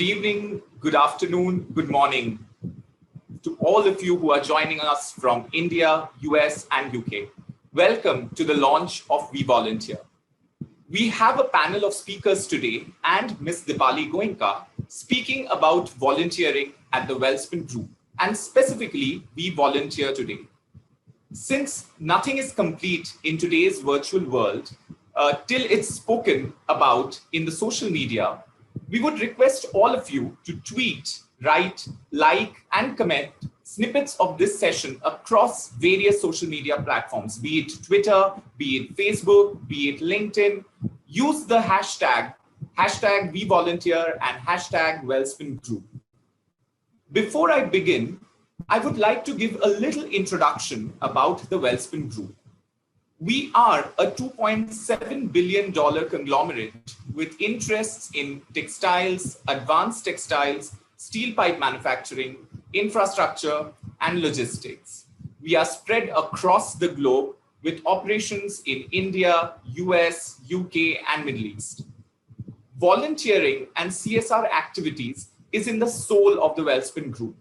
Good evening, good afternoon, good morning to all of you who are joining us from India, US, and UK. Welcome to the launch of WeVolunteer. We have a panel of speakers today and Ms. Dipali Goenka speaking about volunteering at the Wellspin Group and specifically WeVolunteer today. Since nothing is complete in today's virtual world till it's spoken about in the social media, we would request all of you to tweet, write, like, and comment snippets of this session across various social media platforms, be it Twitter, be it Facebook, be it LinkedIn. Use the hashtag WeVolunteer and hashtag Wellspin Group. Before I begin, I would like to give a little introduction about the Wellspin Group. We are a $2.7 billion conglomerate with interests in textiles, advanced textiles, steel pipe manufacturing, infrastructure, and logistics. We are spread across the globe with operations in India, US, UK, and Middle East. Volunteering and CSR activities is in the soul of the Wellspin Group,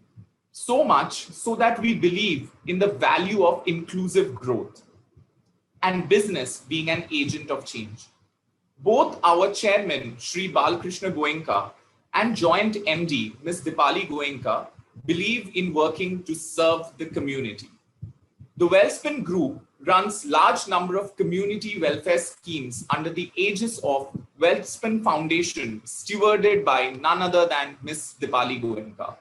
so much so that we believe in the value of inclusive growth and business being an agent of change. Both our chairman, Shri Balkrishna Goenka, and joint MD, Ms. Dipali Goenka, believe in working to serve the community. The Wellspin Group runs large number of community welfare schemes under the aegis of Welspun Foundation, stewarded by none other than Ms. Dipali Goenka.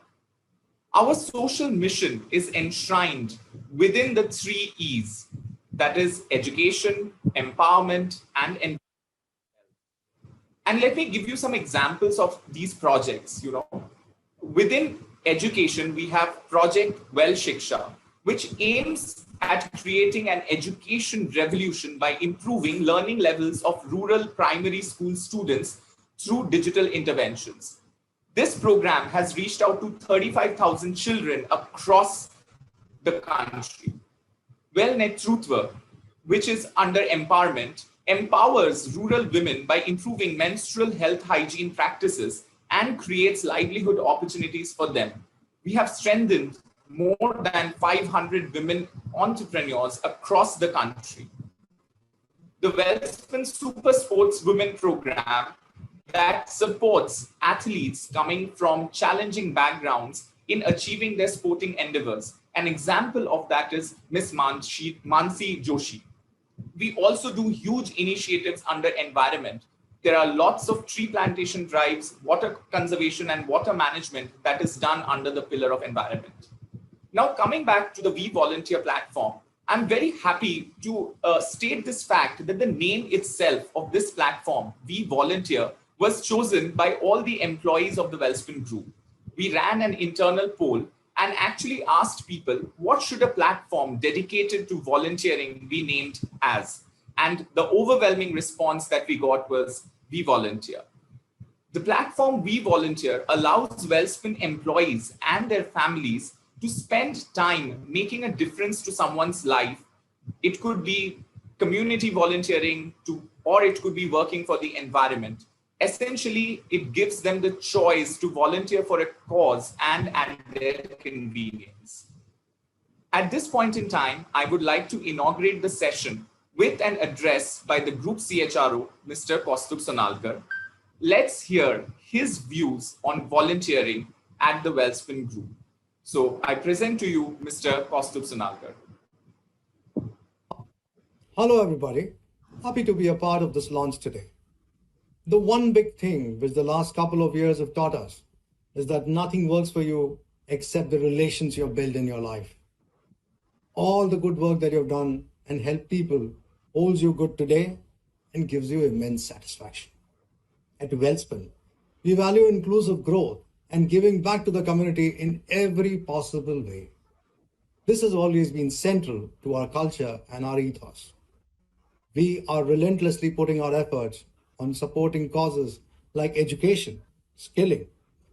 Our social mission is enshrined within the 3 E's, that is education, empowerment, and environment. And let me give you some examples of these projects. Within education, we have Project Well Shiksha, which aims at creating an education revolution by improving learning levels of rural primary school students through digital interventions. This program has reached out to 35,000 children across the country. Well Netrutva, which is under empowerment, empowers rural women by improving menstrual health hygiene practices and creates livelihood opportunities for them. We have strengthened more than 500 women entrepreneurs across the country. The Welspun Super Sports Women Program that supports athletes coming from challenging backgrounds in achieving their sporting endeavors. An example of that is Ms. Mansi Joshi. We also do huge initiatives under environment. There are lots of tree plantation drives, water conservation, and water management that is done under the pillar of environment. Now, coming back to the WeVolunteer platform, I'm very happy to state this fact that the name itself of this platform, WeVolunteer, was chosen by all the employees of the Wellspin Group. We ran an internal poll and actually asked people, what should a platform dedicated to volunteering be named as? And the overwhelming response that we got was WeVolunteer. The platform WeVolunteer allows Welspun employees and their families to spend time making a difference to someone's life. It could be community volunteering, or it could be working for the environment. Essentially, it gives them the choice to volunteer for a cause and at their convenience. At this point in time, I would like to inaugurate the session with an address by the Group CHRO, Mr. Kaustubh Sonalkar. Let's hear his views on volunteering at the Wellspin Group. So I present to you Mr. Kaustubh Sonalkar. Hello, everybody. Happy to be a part of this launch today. The one big thing which the last couple of years have taught us is that nothing works for you except the relations you've built in your life. All the good work that you've done and helped people holds you good today and gives you immense satisfaction. At Welspun, we value inclusive growth and giving back to the community in every possible way. This has always been central to our culture and our ethos. We are relentlessly putting our efforts on supporting causes like education, skilling,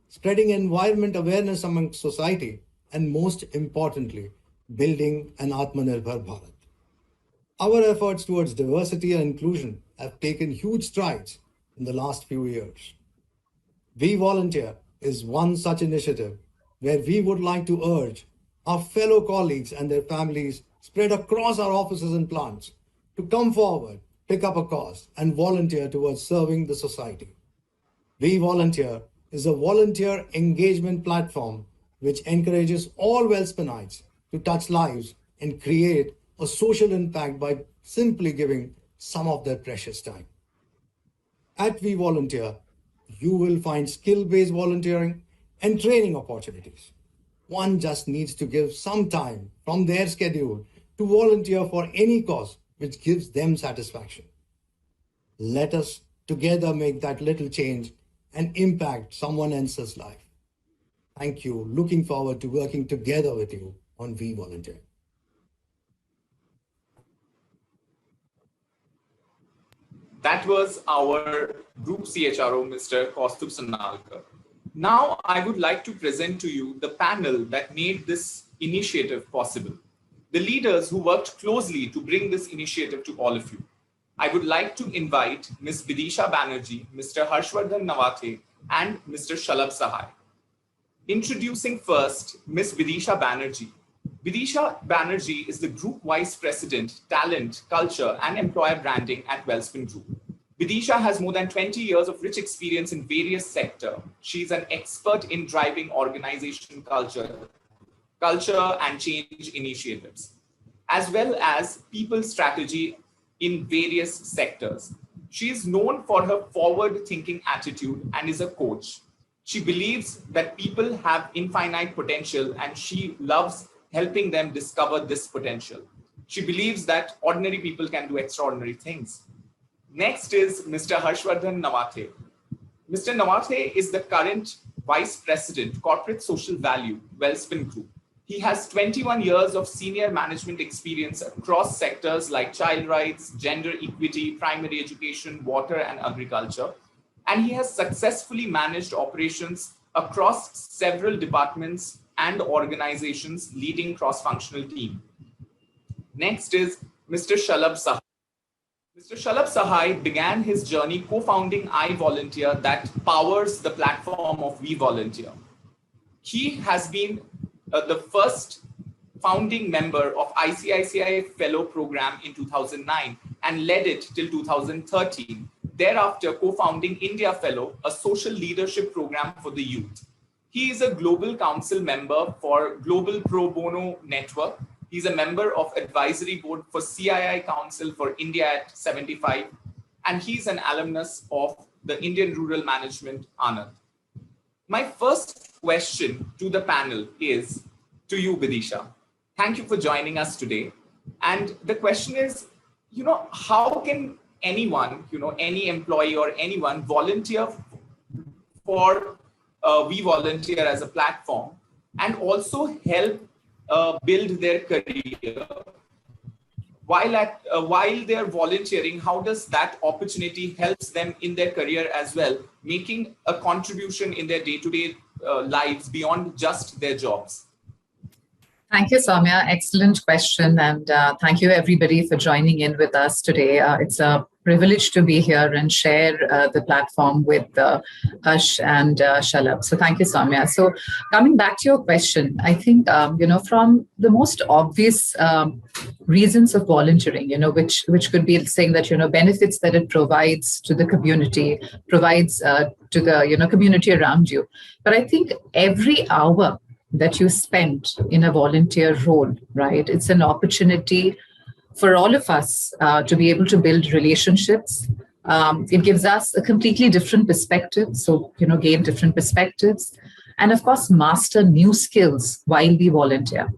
spreading environment awareness among society, and most importantly, building an Atmanirbhar Bharat. Our efforts towards diversity and inclusion have taken huge strides in the last few years. WeVolunteer is one such initiative where we would like to urge our fellow colleagues and their families spread across our offices and plants to come forward, pick up a cause, and volunteer towards serving the society. WeVolunteer is a volunteer engagement platform which encourages all Wellspunites to touch lives and create a social impact by simply giving some of their precious time. At WeVolunteer, you will find skill-based volunteering and training opportunities. One just needs to give some time from their schedule to volunteer for any cause which gives them satisfaction. Let us together make that little change and impact someone else's life. Thank you. Looking forward to working together with you on WeVolunteer. That was our Group CHRO, Mr. Kaustubh Sanalkar. Now, I would like to present to you the panel that made this initiative possible. The leaders who worked closely to bring this initiative to all of you. I would like to invite Ms. Vidisha Banerjee, Mr. Harshvardhan Nawathe, and Mr. Shalabh Sahai. Introducing first, Ms. Vidisha Banerjee. Vidisha Banerjee is the Group Vice President, Talent, Culture, and Employer Branding at Wellspin Group. Vidisha has more than 20 years of rich experience in various sectors. She is an expert in driving organization culture and change initiatives, as well as people strategy in various sectors. She is known for her forward-thinking attitude and is a coach. She believes that people have infinite potential and she loves helping them discover this potential. She believes that ordinary people can do extraordinary things. Next is Mr. Harshvardhan Nawathe. Mr. Nawathe is the current Vice President, Corporate Social Value, Wellspin Group. He has 21 years of senior management experience across sectors like child rights, gender equity, primary education, water, and agriculture. And he has successfully managed operations across several departments and organizations, leading cross-functional team. Next is Mr. Shalabh Sahai. Mr. Shalabh Sahai began his journey co-founding iVolunteer that powers the platform of WeVolunteer. He has been the first founding member of ICICI Fellow Program in 2009 and led it till 2013. Thereafter, co-founding India Fellow, a social leadership program for the youth. He is a Global Council member for Global Pro Bono Network. He's a member of Advisory Board for CII Council for India at 75. And he's an alumnus of the Indian Rural Management, Anand. My first question to the panel is to you, Vidisha. Thank you for joining us today. And the question is, how can anyone, any employee or anyone volunteer for WeVolunteer as a platform and also help build their career? While they're volunteering, how does that opportunity helps them in their career as well, making a contribution in their day-to-day lives beyond just their jobs? Thank you, Soumya. Excellent question. And thank you, everybody, for joining in with us today. It's a privilege to be here and share the platform with Harsh and Shalabh. So thank you, Soumya. So coming back to your question, I think, from the most obvious reasons of volunteering, which could be saying that, benefits that it provides to the community, provides to the, community around you. But I think every hour that you spend in a volunteer role, right? It's an opportunity for all of us to be able to build relationships. It gives us a completely different perspective. So, gain different perspectives and of course, master new skills while we volunteer.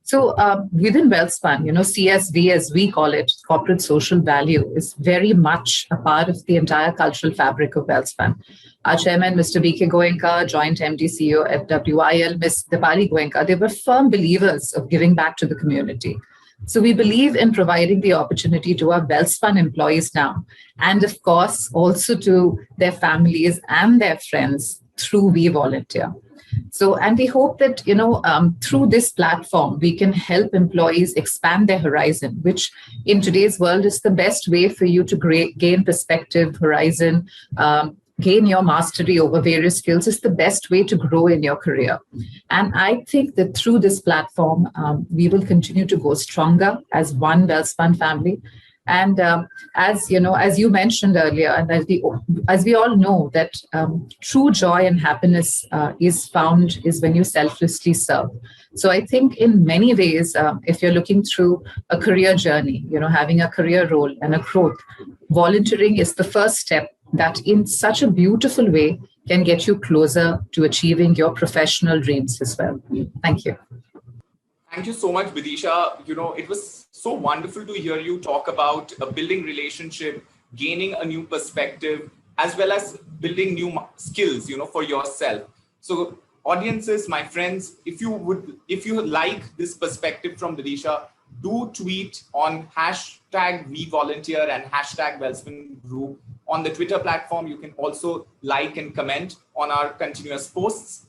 So within Welspun, CSV, as we call it, corporate social value, is very much a part of the entire cultural fabric of Welspun. Our chairman, Mr. B.K. Goenka, joint MD CEO at WIL, Ms. Dipali Goenka, they were firm believers of giving back to the community. So we believe in providing the opportunity to our Welspun employees now, and of course, also to their families and their friends through WeVolunteer. So, and we hope that, through this platform, we can help employees expand their horizon, which in today's world is the best way for you to gain perspective, horizon, gain your mastery over various skills is the best way to grow in your career. And I think that through this platform, we will continue to go stronger as one Wellspun family. And as you know, as you mentioned earlier, and as we all know, that true joy and happiness is when you selflessly serve. So I think in many ways, if you're looking through a career journey, having a career role and a growth, volunteering is the first step that in such a beautiful way can get you closer to achieving your professional dreams as well. Thank you. Thank you so much, Vidisha. It was so wonderful to hear you talk about building relationship, gaining a new perspective, as well as building new skills, for yourself. So audiences, my friends, if you like this perspective from Vidisha, do tweet on hashtag WeVolunteer and hashtag Wellspin Group on the Twitter platform. You can also like and comment on our continuous posts.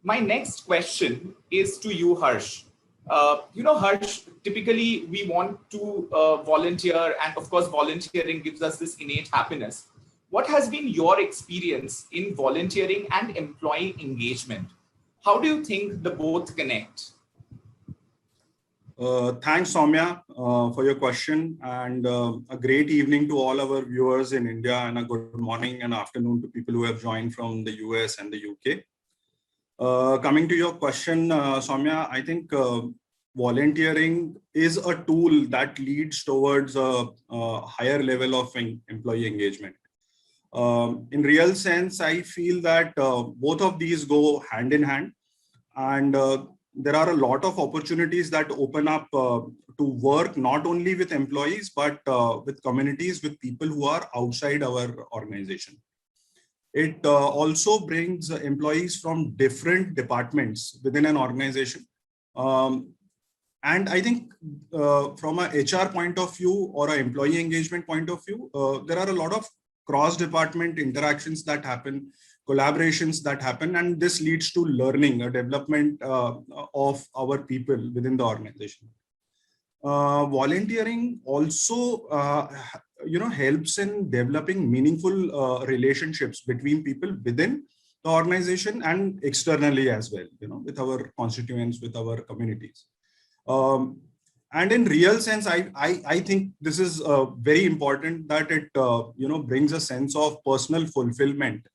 My next question is to you, Harsh. Harsh, typically we want to volunteer, and of course, volunteering gives us this innate happiness. What has been your experience in volunteering and employee engagement? How do you think the both connect? Thanks, Soumya, for your question, and a great evening to all our viewers in India, and a good morning and afternoon to people who have joined from the US and the UK. Coming to your question, Soumya, I think volunteering is a tool that leads towards a higher level of employee engagement. In real sense, I feel that both of these go hand in hand, and there are a lot of opportunities that open up to work not only with employees, but with communities, with people who are outside our organization. It also brings employees from different departments within an organization. And I think from a HR point of view or an employee engagement point of view, there are a lot of cross-department interactions that happen, collaborations that happen, and this leads to learning, a development of our people within the organization. Volunteering also helps in developing meaningful relationships between people within the organization and externally as well, with our constituents, with our communities. And in real sense, I think this is very important that it brings a sense of personal fulfillment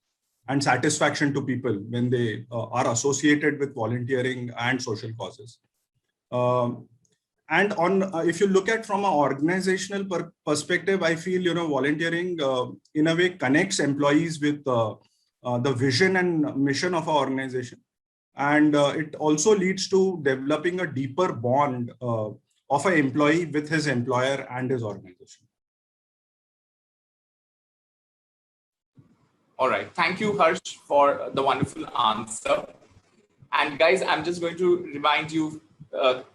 and satisfaction to people when they are associated with volunteering and social causes. And if you look at from an organizational perspective, I feel volunteering in a way connects employees with the vision and mission of our organization, and it also leads to developing a deeper bond of an employee with his employer and his organization. All right, thank you, Harsh, for the wonderful answer. And guys, I'm just going to remind you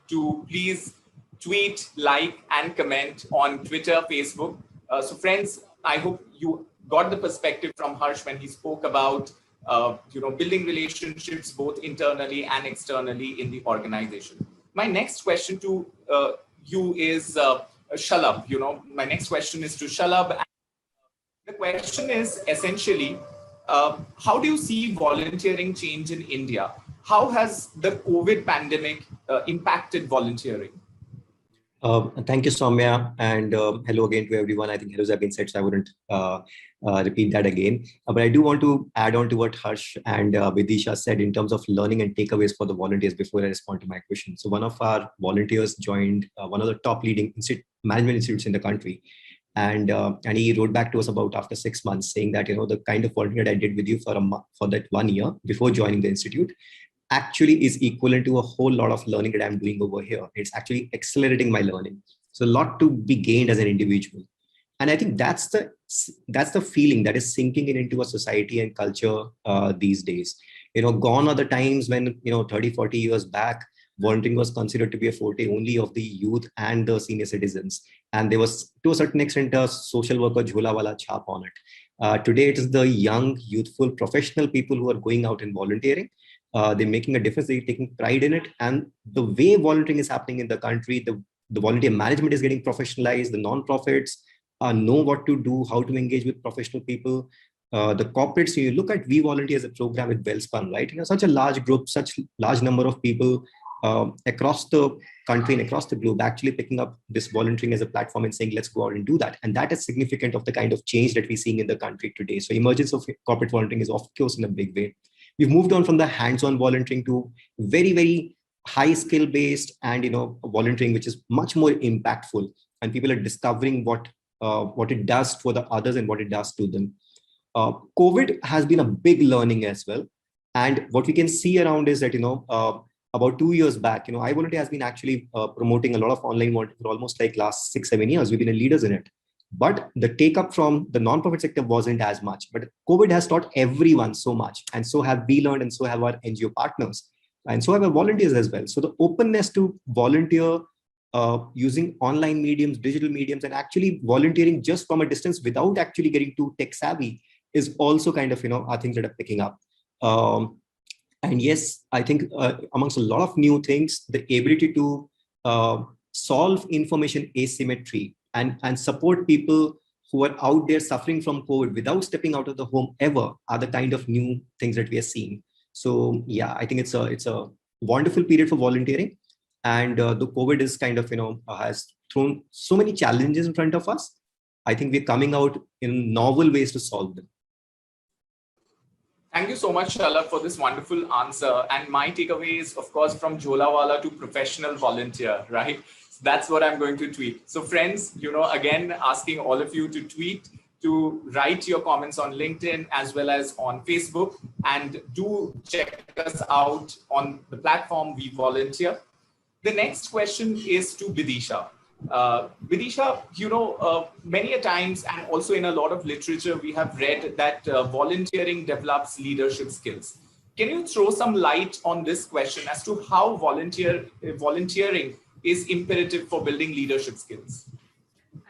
to please tweet, like, and comment on Twitter, Facebook. So friends, I hope you got the perspective from Harsh when he spoke about building relationships both internally and externally in the organization. My next question to you is Shalab. My next question is to Shalab. The question is essentially, how do you see volunteering change in India? How has the COVID pandemic impacted volunteering? Thank you, Soumya, and hello again to everyone. I think hellos have been said, so I wouldn't repeat that again. But I do want to add on to what Harsh and Vidisha said in terms of learning and takeaways for the volunteers before I respond to my question. So one of our volunteers joined one of the top leading management institutes in the country. And he wrote back to us about after 6 months saying that, the kind of volunteer that I did with you for that 1 year before joining the institute actually is equivalent to a whole lot of learning that I'm doing over here. It's actually accelerating my learning. So a lot to be gained as an individual. And I think that's the feeling that is sinking into a society and culture these days. Gone are the times when, 30, 40 years back, volunteering was considered to be a forte only of the youth and the senior citizens. And there was, to a certain extent, a social worker jhola wala chap on it. Today, it is the young, youthful, professional people who are going out and volunteering. They're making a difference, they're taking pride in it. And the way volunteering is happening in the country, the volunteer management is getting professionalized, the non-profits know what to do, how to engage with professional people. the corporates, you look at WeVolunteer as a program with Welspun, right? Such a large group, such large number of people across the country and across the globe actually picking up this volunteering as a platform and saying, let's go out and do that. And that is significant of the kind of change that we're seeing in the country today. So emergence of corporate volunteering is of course in a big way. We've moved on from the hands-on volunteering to very, very high skill based and volunteering, which is much more impactful. And people are discovering what it does for the others and what it does to them. COVID has been a big learning as well. And what we can see around is that, about 2 years back, iVolunteer has been actually promoting a lot of online volunteering for almost like last 6-7 years. We've been leaders in it. But the take up from the non-profit sector wasn't as much. But COVID has taught everyone so much. And so have we learned, and so have our NGO partners. And so have our volunteers as well. So the openness to volunteer using online mediums, digital mediums, and actually volunteering just from a distance without actually getting too tech savvy is also kind of, are things that are picking up. And yes, I think amongst a lot of new things, the ability to solve information asymmetry and support people who are out there suffering from COVID without stepping out of the home ever are the kind of new things that we are seeing. So yeah, I think it's a wonderful period for volunteering. And the COVID is kind of, has thrown so many challenges in front of us. I think we're coming out in novel ways to solve them. Thank you so much, Shalabh, for this wonderful answer. And my takeaway is, of course, from Jholawala to professional volunteer, right? So that's what I'm going to tweet. So friends, again, asking all of you to tweet, to write your comments on LinkedIn as well as on Facebook, and do check us out on the platform WeVolunteer. The next question is to Vidisha. Vidisha, many a times, and also in a lot of literature, we have read that volunteering develops leadership skills. Can you throw some light on this question as to how volunteering is imperative for building leadership skills?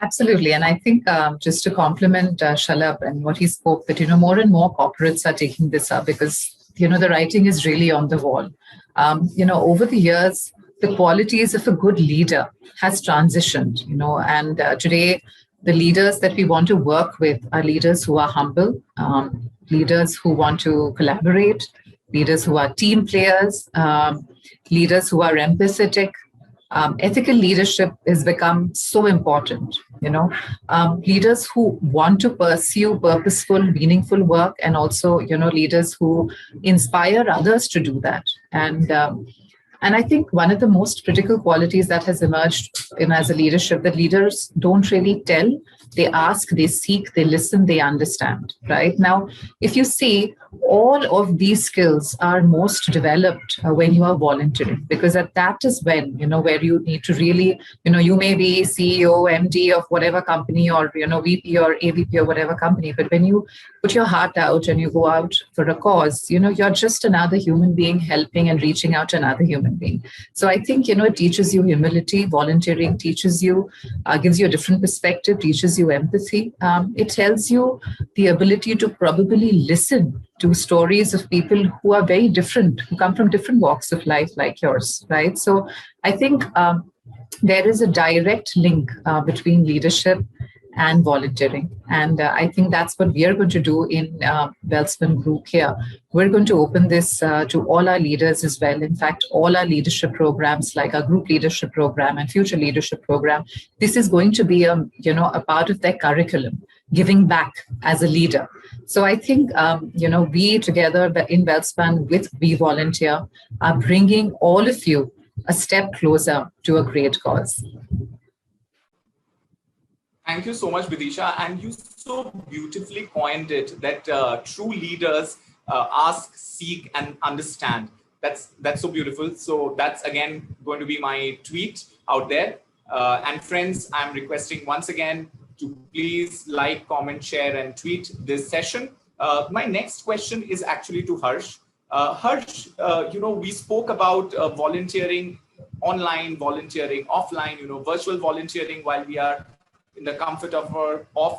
Absolutely. And I think just to complement Shalabh and what he spoke, that, more and more corporates are taking this up because, the writing is really on the wall. Over the years, the qualities of a good leader has transitioned, and today the leaders that we want to work with are leaders who are humble, leaders who want to collaborate, leaders who are team players, leaders who are empathetic. Ethical leadership has become so important, leaders who want to pursue purposeful, meaningful work, and also, leaders who inspire others to do that. And I think one of the most critical qualities that has emerged as a leadership, that leaders don't really tell, they ask, they seek, they listen, they understand, right? Now, if you see, all of these skills are most developed when you are volunteering, because that is when, where you need to really, you may be CEO, MD of whatever company, or, VP or AVP or whatever company, but when you put your heart out and you go out for a cause, you're just another human being helping and reaching out to another human being. So I think, it teaches you humility. Volunteering teaches you, gives you a different perspective, teaches you empathy. It tells you the ability to probably listen to stories of people who are very different, who come from different walks of life like yours, right? So I think there is a direct link between leadership and volunteering. And I think that's what we are going to do in Wellspin Group here. We're going to open this to all our leaders as well. In fact, all our leadership programs, like our group leadership program and future leadership program, this is going to be a part of their curriculum, giving back as a leader. So I think, we together in Welspun with WeVolunteer are bringing all of you a step closer to a great cause. Thank you so much, Vidisha. And you so beautifully coined it that true leaders ask, seek, and understand. That's so beautiful. So that's again going to be my tweet out there. And friends, I'm requesting once again to please like, comment, share, and tweet this session. My next question is actually to Harsh. Harsh, we spoke about volunteering online, volunteering offline, virtual volunteering while we are in the comfort of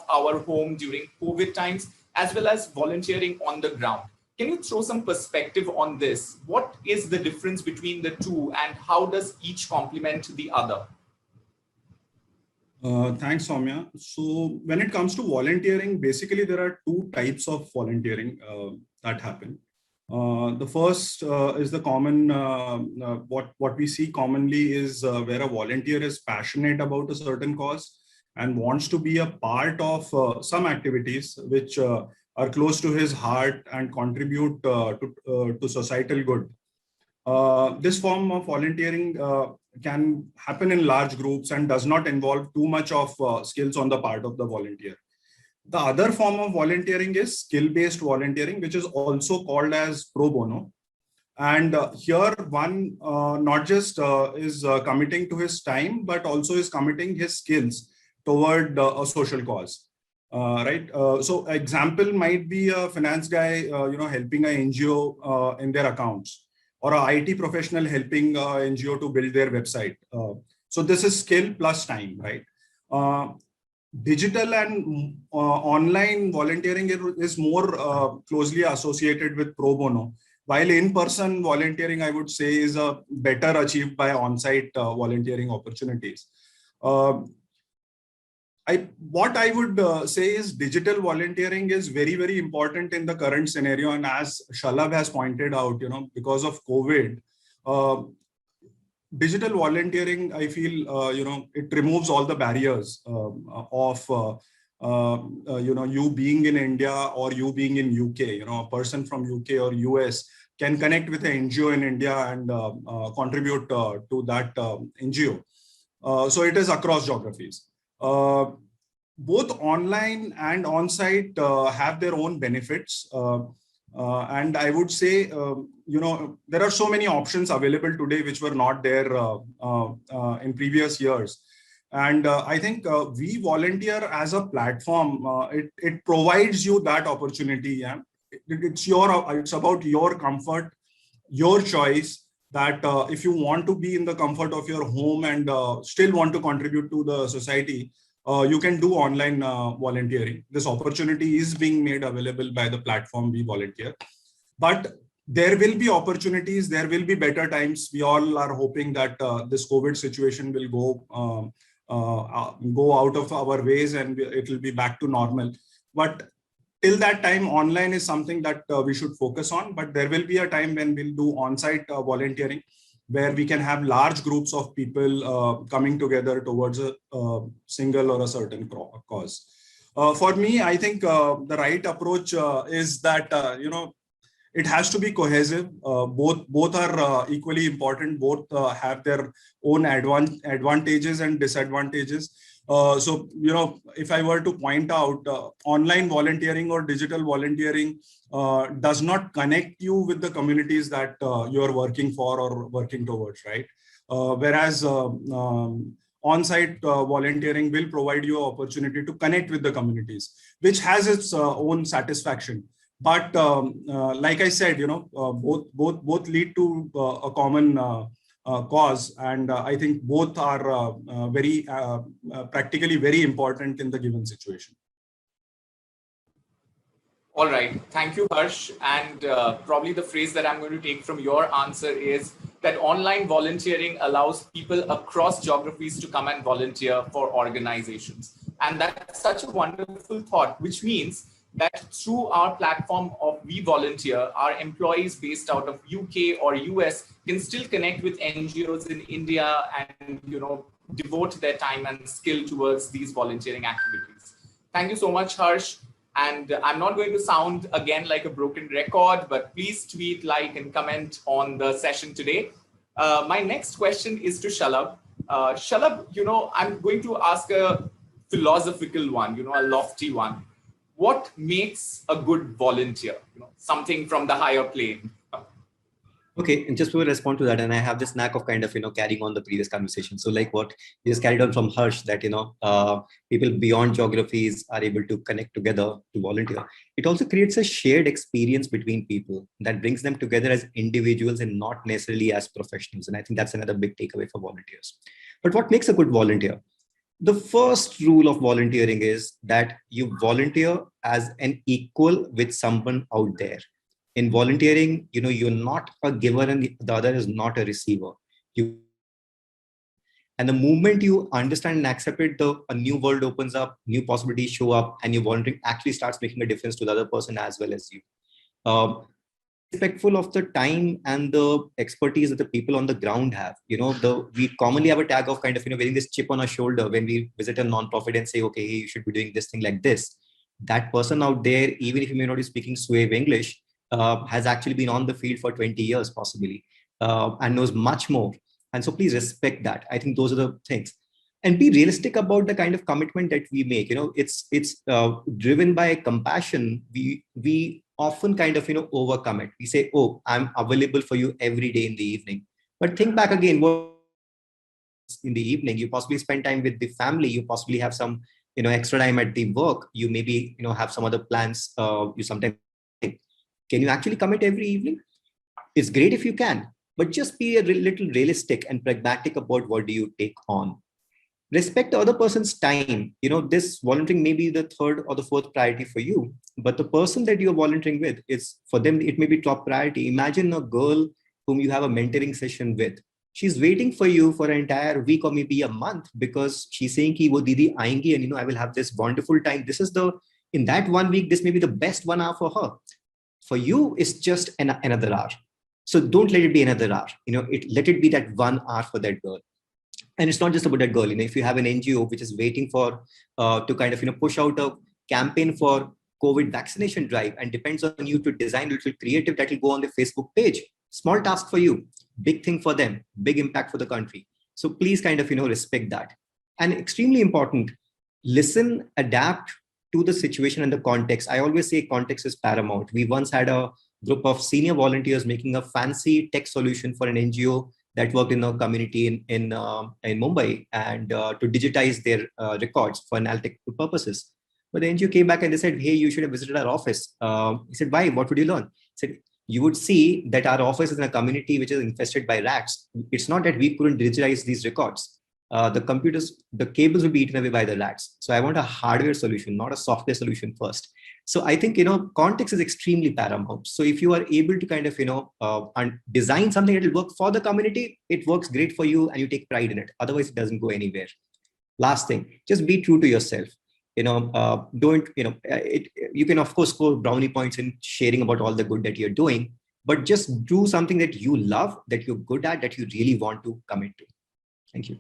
our home during COVID times, as well as volunteering on the ground. Can you throw some perspective on this? What is the difference between the two, and how does each complement the other? Thanks, Soumya. So when it comes to volunteering, basically there are two types of volunteering that happen. The first is the common, what we see commonly is where a volunteer is passionate about a certain cause and wants to be a part of some activities which are close to his heart and contribute to societal good. This form of volunteering can happen in large groups and does not involve too much of skills on the part of the volunteer. The other form of volunteering is skill-based volunteering, which is also called as pro bono. And here one not just is committing to his time, but also is committing his skills toward a social cause. Right. So example might be a finance guy, helping an NGO in their accounts, or a IT professional helping NGO to build their website. So this is skill plus time, right? Digital and online volunteering is more closely associated with pro bono, while in-person volunteering, I would say, is better achieved by on-site volunteering opportunities. What I would say is digital volunteering is very, very important in the current scenario. And as Shalabh has pointed out, because of COVID, digital volunteering, I feel, it removes all the barriers of, you being in India or you being in UK. A person from UK or US can connect with an NGO in India and contribute to that NGO. So it is across geographies. Both online and on-site have their own benefits. And I would say, there are so many options available today which were not there in previous years. And I think WeVolunteer as a platform, it provides you that opportunity. Yeah? It's about your comfort, your choice, that if you want to be in the comfort of your home and still want to contribute to the society, you can do online volunteering. This opportunity is being made available by the platform WeVolunteer. But there will be opportunities, there will be better times. We all are hoping that this COVID situation will go out of our ways and it will be back to normal. But till that time, online is something that we should focus on. But there will be a time when we'll do on-site volunteering, where we can have large groups of people coming together towards a single or a certain cause. For me, I think the right approach is that, it has to be cohesive. Both are equally important. Both have their own advantages and disadvantages. So, if I were to point out, online volunteering or digital volunteering does not connect you with the communities that you are working for or working towards, right? Whereas on-site volunteering will provide you an opportunity to connect with the communities, which has its own satisfaction. But like I said, both lead to a common cause, and I think both are very practically very important in the given situation. All right, thank you, Harsh. And probably the phrase that I'm going to take from your answer is that online volunteering allows people across geographies to come and volunteer for organizations. And that's such a wonderful thought, which means that through our platform of WeVolunteer, our employees based out of UK or US can still connect with NGOs in India and devote their time and skill towards these volunteering activities. Thank you so much, Harsh. And I'm not going to sound again like a broken record, but please tweet, like, and comment on the session today. My next question is to Shalabh. Shalabh, I'm going to ask a philosophical one, a lofty one. What makes a good volunteer? Something from the higher plane. Okay, and just to respond to that, and I have this knack of kind of, carrying on the previous conversation. So like what we just carried on from Harsh, that, people beyond geographies are able to connect together to volunteer. It also creates a shared experience between people that brings them together as individuals and not necessarily as professionals. And I think that's another big takeaway for volunteers. But what makes a good volunteer? The first rule of volunteering is that you volunteer as an equal with someone out there. In volunteering, you're not a giver and the other is not a receiver. And the moment you understand and accept it, a new world opens up, new possibilities show up, and your volunteering actually starts making a difference to the other person as well as you. Respectful of the time and the expertise that the people on the ground have. We commonly have a tag of kind of, wearing this chip on our shoulder when we visit a nonprofit and say, okay, hey, you should be doing this thing like this. That person out there, even if you may not be speaking suave English, has actually been on the field for 20 years possibly, and knows much more. And so please respect that. I think those are the things. And be realistic about the kind of commitment that we make. It's driven by compassion. We often kind of, overcome it. We say, oh, I'm available for you every day in the evening. But think back again, what in the evening, you possibly spend time with the family, you possibly have some, extra time at the work, you maybe, have some other plans, you sometimes, can you actually commit every evening? It's great if you can, but just be a little realistic and pragmatic about what do you take on. Respect the other person's time. This volunteering may be the third or the fourth priority for you, but the person that you're volunteering with, is for them, it may be top priority. Imagine a girl whom you have a mentoring session with. She's waiting for you for an entire week or maybe a month because she's saying, ki wo didi aayenge and I will have this wonderful time. This is in that 1 week, this may be the best 1 hour for her. For you, it's just another hour. So don't let it be another hour. Let it be that 1 hour for that girl. And it's not just about that girl. If you have an NGO which is waiting for to kind of push out a campaign for COVID vaccination drive and depends on you to design a little creative that will go on the Facebook page. Small task for you, big thing for them, big impact for the country. So please kind of respect that. And extremely important, listen, adapt to the situation and the context. I always say context is paramount. We once had a group of senior volunteers making a fancy tech solution for an NGO that worked in a community in Mumbai and to digitize their records for analytical purposes. But the NGO came back and they said, hey, you should have visited our office. He said, why? What would you learn? He said, you would see that our office is in a community which is infested by rats. It's not that we couldn't digitize these records. The cables will be eaten away by the rats. So I want a hardware solution, not a software solution first. So I think, context is extremely paramount. So if you are able to kind of, and design something that will work for the community, it works great for you and you take pride in it. Otherwise, it doesn't go anywhere. Last thing, just be true to yourself. Don't, you can of course score brownie points in sharing about all the good that you're doing, but just do something that you love, that you're good at, that you really want to commit to. Thank you.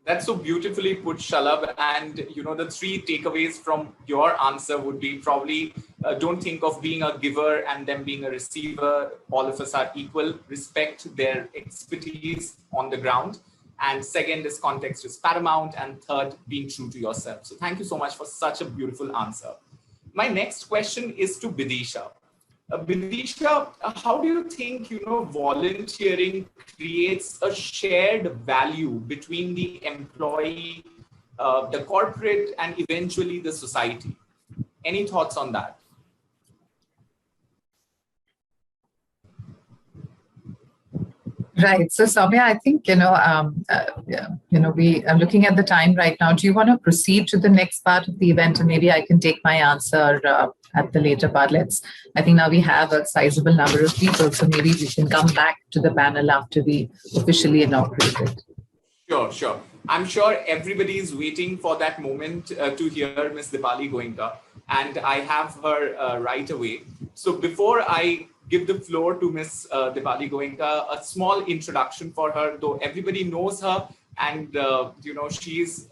That's so beautifully put, Shalabh. And the 3 takeaways from your answer would be probably don't think of being a giver and them being a receiver. All of us are equal. Respect their expertise on the ground. And second is context is paramount. And third, being true to yourself. So thank you so much for such a beautiful answer. My next question is to Bidisha. Bidisha, how do you think, volunteering creates a shared value between the employee, the corporate, and eventually the society? Any thoughts on that? Right. So, Soumya, I think, we are looking at the time right now. Do you want to proceed to the next part of the event? And maybe I can take my answer at the later part. I think now we have a sizable number of people, so maybe we can come back to the panel after we officially inaugurate it. Sure. I'm sure everybody is waiting for that moment to hear Ms. Dipali Goenka, and I have her right away. So before I give the floor to Ms. Dipali Goenka, a small introduction for her, though everybody knows her, and she's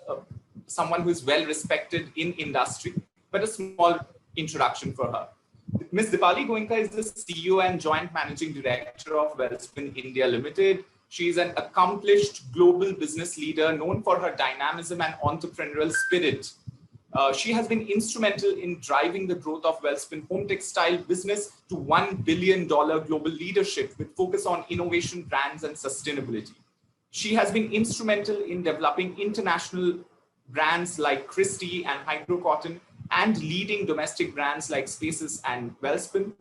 someone who is well respected in industry, but a small introduction for her. Ms. Dipali Goenka is the CEO and Joint Managing Director of Wellspun India Limited. She is an accomplished global business leader known for her dynamism and entrepreneurial spirit. She has been instrumental in driving the growth of Welspun home textile business to $1 billion global leadership with focus on innovation, brands, and sustainability. She has been instrumental in developing international brands like Christie and Hydro Cotton and leading domestic brands like Spaces and Welspun.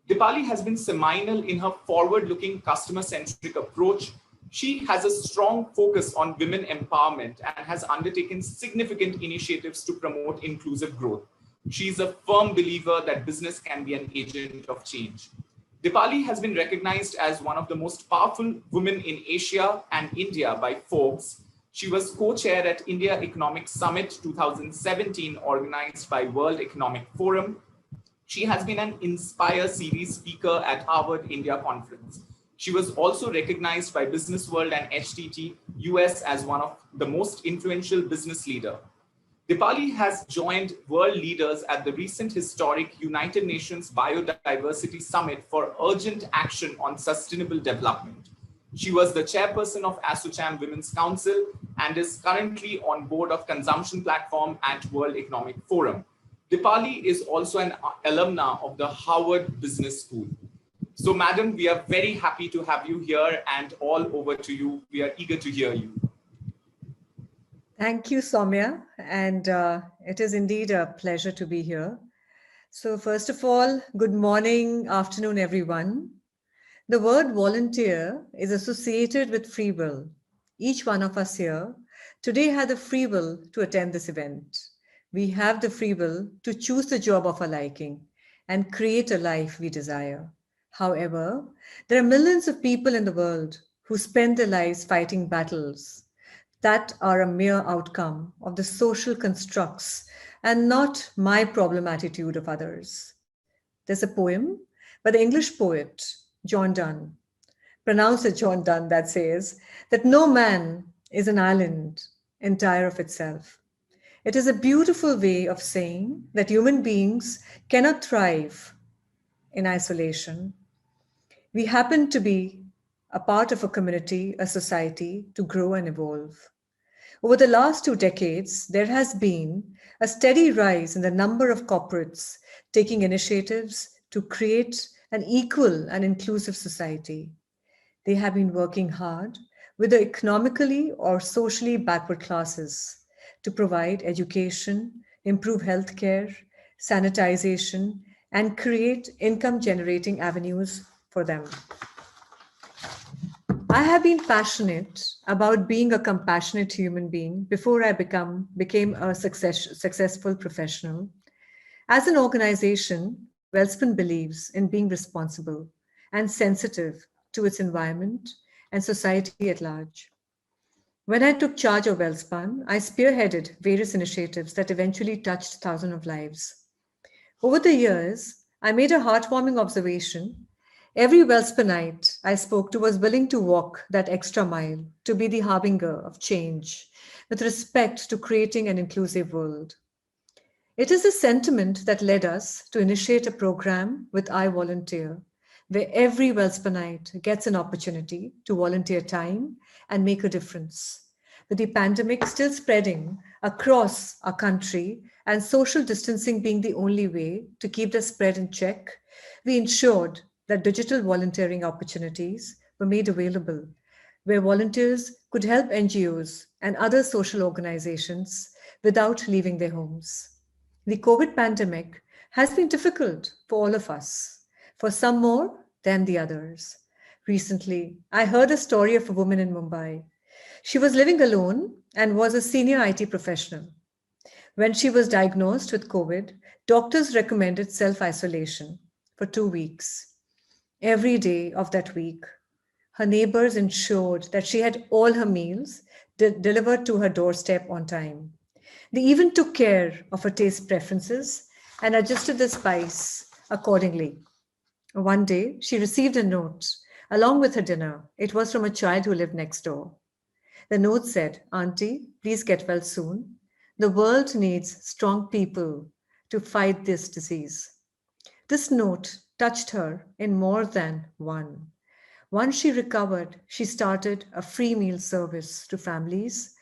Dipali has been seminal in her forward-looking customer-centric approach. She has a strong focus on women empowerment and has undertaken significant initiatives to promote inclusive growth. She is a firm believer that business can be an agent of change. Dipali has been recognized as one of the most powerful women in Asia and India by Forbes. She was co-chair at India Economic Summit 2017, organized by World Economic Forum. She has been an Inspire Series speaker at Harvard India Conference. She was also recognized by Business World and HTT US as one of the most influential business leader. Dipali has joined world leaders at the recent historic United Nations Biodiversity Summit for urgent action on sustainable development. She was the chairperson of ASSOCHAM Women's Council and is currently on board of Consumption Platform at World Economic Forum. Dipali is also an alumna of the Harvard Business School. So, madam, we are very happy to have you here, and all over to you. We are eager to hear you. Thank you, Soumya, and it is indeed a pleasure to be here. So first of all, good morning, afternoon, everyone. The word volunteer is associated with free will. Each one of us here today had the free will to attend this event. We have the free will to choose the job of our liking and create a life we desire. However, there are millions of people in the world who spend their lives fighting battles that are a mere outcome of the social constructs and not my problem attitude of others. There's a poem by the English poet John Donne, pronounced as John Donne, that says that no man is an island entire of itself. It is a beautiful way of saying that human beings cannot thrive in isolation. We happen to be a part of a community, a society, to grow and evolve. Over the last 2 decades, there has been a steady rise in the number of corporates taking initiatives to create an equal and inclusive society. They have been working hard with the economically or socially backward classes to provide education, improve healthcare, sanitization, and create income-generating avenues for them. I have been passionate about being a compassionate human being before I became a successful professional. As an organization, Wellspun believes in being responsible and sensitive to its environment and society at large. When I took charge of Welspun, I spearheaded various initiatives that eventually touched thousands of lives. Over the years, I made a heartwarming observation. Every Welspunite I spoke to was willing to walk that extra mile to be the harbinger of change with respect to creating an inclusive world. It is a sentiment that led us to initiate a program with WeVolunteer, where every Welspunite gets an opportunity to volunteer time and make a difference. With the pandemic still spreading across our country and social distancing being the only way to keep the spread in check, we ensured that digital volunteering opportunities were made available, where volunteers could help NGOs and other social organizations without leaving their homes. The COVID pandemic has been difficult for all of us, for some more than the others. Recently, I heard a story of a woman in Mumbai. She was living alone and was a senior IT professional. When she was diagnosed with COVID, doctors recommended self-isolation for 2 weeks. Every day of that week, her neighbors ensured that she had all her meals delivered to her doorstep on time. They even took care of her taste preferences and adjusted the spice accordingly. One day, she received a note along with her dinner. It was from a child who lived next door. The note said, "Auntie, please get well soon. The world needs strong people to fight this disease." This note touched her in more than one. Once she recovered, she started a free meal service to families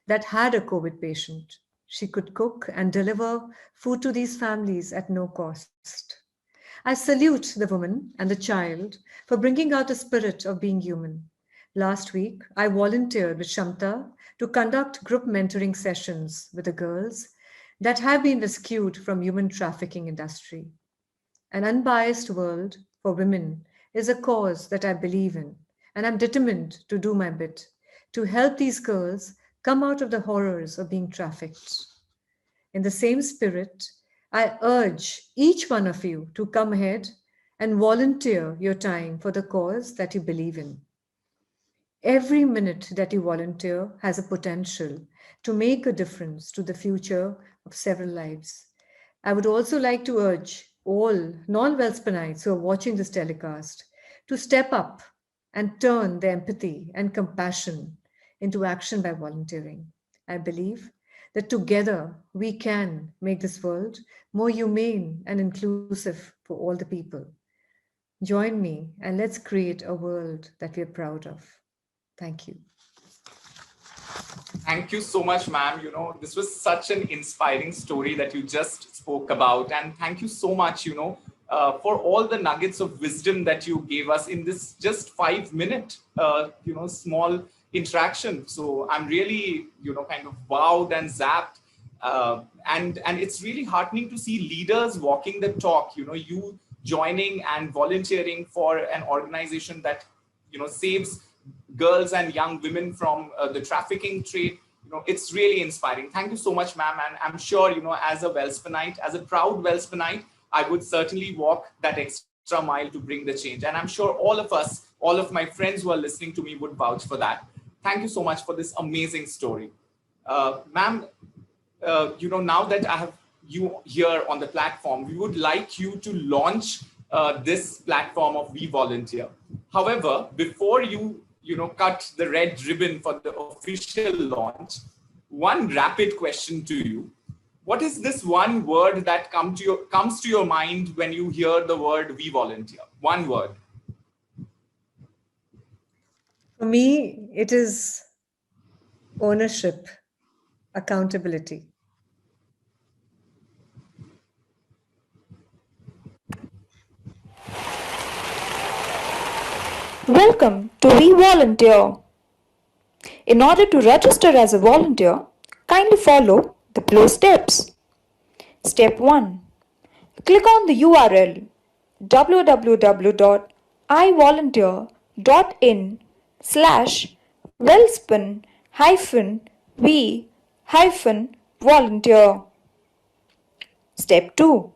that had a COVID patient. She could cook and deliver food to these families at no cost. I salute the woman and the child for bringing out the spirit of being human. Last week, I volunteered with Shamta to conduct group mentoring sessions with the girls that have been rescued from human trafficking industry. An unbiased world for women is a cause that I believe in, and I'm determined to do my bit to help these girls come out of the horrors of being trafficked. In the same spirit, I urge each one of you to come ahead and volunteer your time for the cause that you believe in. Every minute that you volunteer has a potential to make a difference to the future of several lives. I would also like to urge all non-Welspunites who are watching this telecast to step up and turn their empathy and compassion into action by volunteering. I believe that together we can make this world more humane and inclusive for all the people. Join me and let's create a world that we are proud of. Thank you. Thank you so much, ma'am. This was such an inspiring story that you just spoke about. And thank you so much, for all the nuggets of wisdom that you gave us in this just 5-minute, small interaction. So I'm really, kind of wowed and zapped. And it's really heartening to see leaders walking the talk, you joining and volunteering for an organization that, saves girls and young women from the trafficking trade. It's really inspiring. Thank you so much, ma'am. And I'm sure, as a Welspunite, as a proud Welspunite, I would certainly walk that extra mile to bring the change. And I'm sure all of us, all of my friends who are listening to me would vouch for that. Thank you so much for this amazing story. Ma'am, now that I have you here on the platform, we would like you to launch this platform of WeVolunteer. However, before you cut the red ribbon for the official launch, one rapid question to you. What is this one word that comes to your mind when you hear the word WeVolunteer? One word. For me, it is ownership, accountability. Welcome to WeVolunteer. In order to register as a volunteer, kindly follow the below steps. Step 1. Click on the URL www.ivolunteer.in/Wellspun-V-volunteer. Step 2.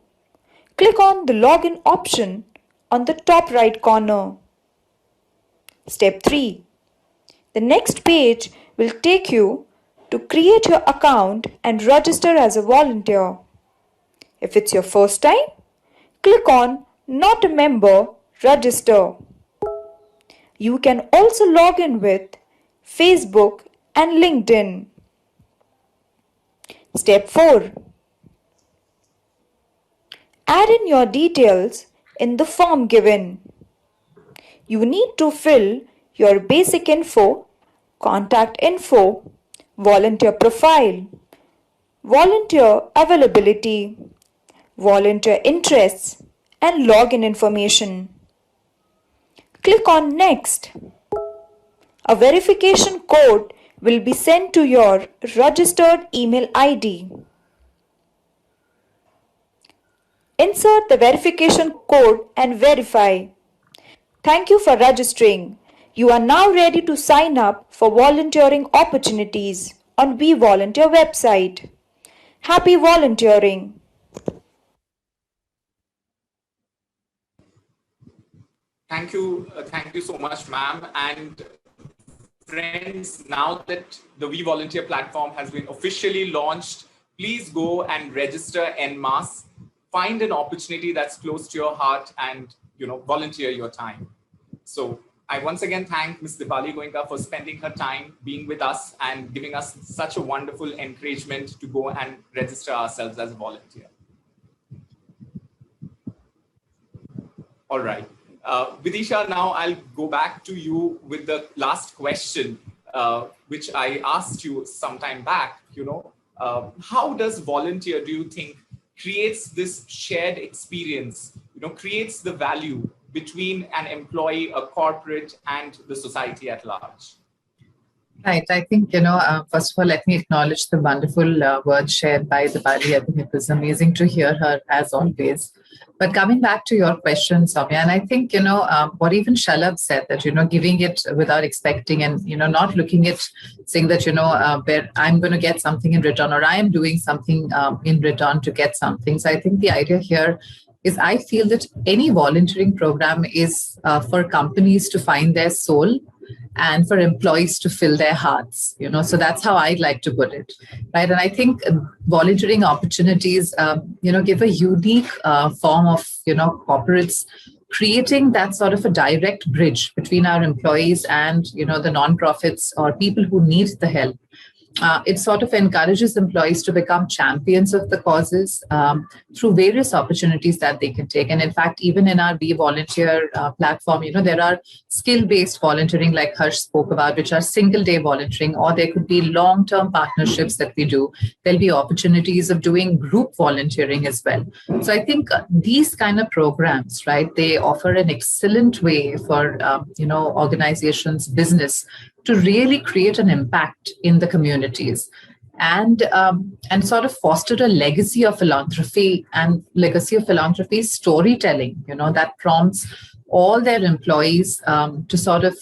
Click on the login option on the top right corner. Step 3. The next page will take you to create your account and register as a volunteer. If it's your first time, click on Not a Member, Register. You can also log in with Facebook and LinkedIn. Step 4. Add in your details in the form given. You need to fill your basic info, contact info, volunteer profile, volunteer availability, volunteer interests, and login information. Click on Next. A verification code will be sent to your registered email ID. Insert the verification code and verify. Thank you for registering. You are now ready to sign up for volunteering opportunities on WeVolunteer website. Happy volunteering. Thank you so much, ma'am. And friends, now that the WeVolunteer platform has been officially launched, please go and register en masse. Find an opportunity that's close to your heart and volunteer your time. So I once again thank Ms. Dipali Goenka for spending her time being with us and giving us such a wonderful encouragement to go and register ourselves as a volunteer. All right. Vidisha, now I'll go back to you with the last question, which I asked you some time back. How does volunteer, do you think, creates this shared experience, creates the value between an employee, a corporate, and the society at large? Right. I think, first of all, let me acknowledge the wonderful words shared by Dipali. I think it was amazing to hear her, as always. But coming back to your question, Soumya, and I think, what even Shalabh said, that, giving it without expecting and, not looking at saying that, where I'm going to get something in return or I am doing something in return to get something. So I think the idea here is I feel that any volunteering program is for companies to find their soul and for employees to fill their hearts, so that's how I'd like to put it, right? And I think volunteering opportunities, give a unique form of, corporates creating that sort of a direct bridge between our employees and, the nonprofits or people who need the help. It sort of encourages employees to become champions of the causes through various opportunities that they can take. And in fact, even in our WeVolunteer platform, there are skill-based volunteering, like Harsh spoke about, which are single-day volunteering, or there could be long-term partnerships that we do. There'll be opportunities of doing group volunteering as well. So I think these kind of programs, right, they offer an excellent way for, organizations, business, to really create an impact in the communities and sort of foster a legacy of philanthropy storytelling, that prompts all their employees to sort of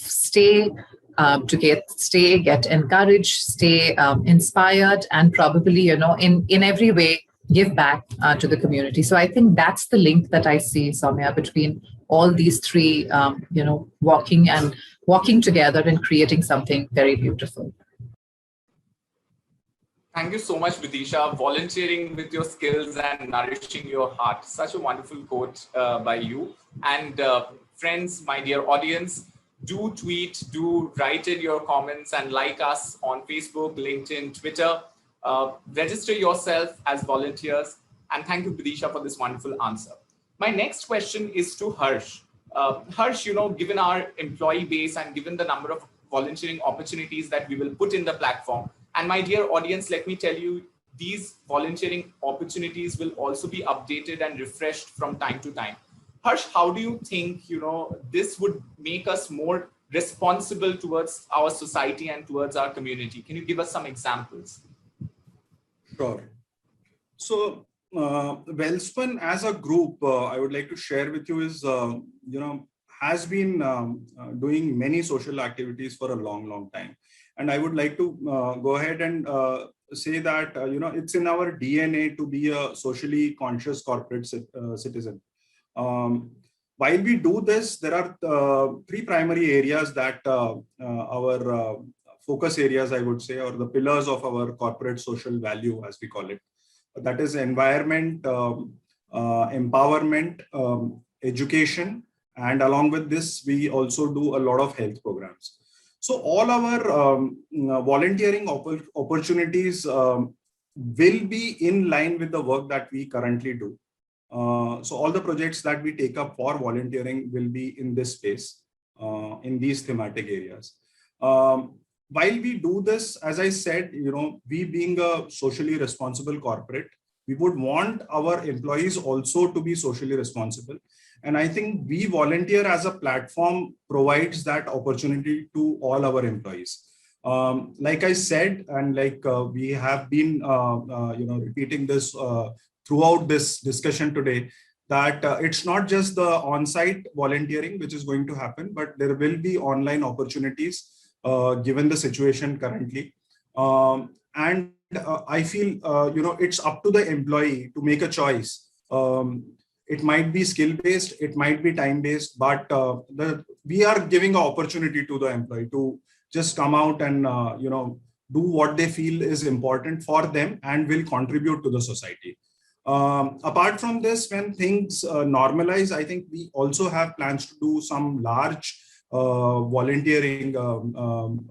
get encouraged, stay inspired, and probably, in every way give back to the community. So I think that's the link that I see, Soumya, between all these three, walking together and creating something very beautiful. Thank you so much, Vidisha. Volunteering with your skills and nourishing your heart. Such a wonderful quote by you. And friends, my dear audience, do tweet, do write in your comments and like us on Facebook, LinkedIn, Twitter. Register yourself as volunteers. And thank you, Vidisha, for this wonderful answer. My next question is to Harsh. Harsh, given our employee base and given the number of volunteering opportunities that we will put in the platform, and my dear audience, let me tell you, these volunteering opportunities will also be updated and refreshed from time to time. Harsh, how do you think, this would make us more responsible towards our society and towards our community? Can you give us some examples? Sure. So, Welspun as a group, I would like to share with you is, has been doing many social activities for a long time. And I would like to go ahead and say that, it's in our DNA to be a socially conscious corporate citizen. While we do this, there are three primary areas that our focus areas, I would say, or the pillars of our corporate social value, as we call it. That is environment, empowerment, education, and along with this, we also do a lot of health programs. So all our volunteering opportunities will be in line with the work that we currently do. So all the projects that we take up for volunteering will be in this space, in these thematic areas. While we do this, as I said, we being a socially responsible corporate, we would want our employees also to be socially responsible. And I think WeVolunteer as a platform provides that opportunity to all our employees. Like I said, and like we have been, repeating this throughout this discussion today, that it's not just the on-site volunteering which is going to happen, but there will be online opportunities given the situation currently. And I feel, it's up to the employee to make a choice. It might be skill-based, it might be time-based, but we are giving an opportunity to the employee to just come out and, do what they feel is important for them and will contribute to the society. Apart from this, when things normalize, I think we also have plans to do some large volunteering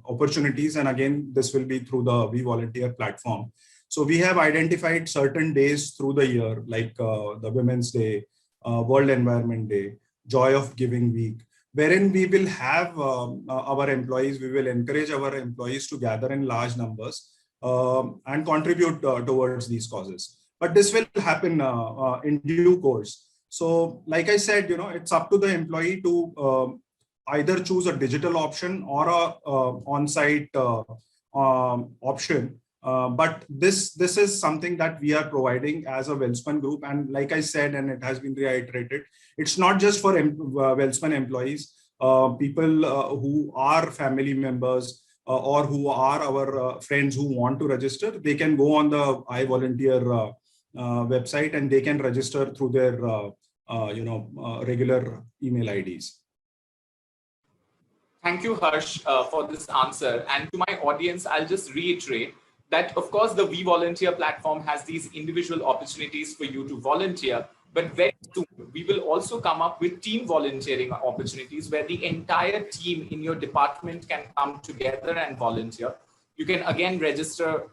opportunities. And again, this will be through the WeVolunteer platform. So we have identified certain days through the year, like the Women's Day, World Environment Day, Joy of Giving Week, wherein we will have our employees, we will encourage our employees to gather in large numbers and contribute towards these causes. But this will happen in due course. So like I said, it's up to the employee to either choose a digital option or a on-site option. But this is something that we are providing as a Wellspin Group. And like I said, and it has been reiterated, it's not just for Wellspin employees, people who are family members or who are our friends who want to register, they can go on the iVolunteer website and they can register through their regular email IDs. Thank you, Harsh, for this answer. And to my audience, I'll just reiterate that, of course, the WeVolunteer platform has these individual opportunities for you to volunteer, but very soon we will also come up with team volunteering opportunities where the entire team in your department can come together and volunteer. You can again register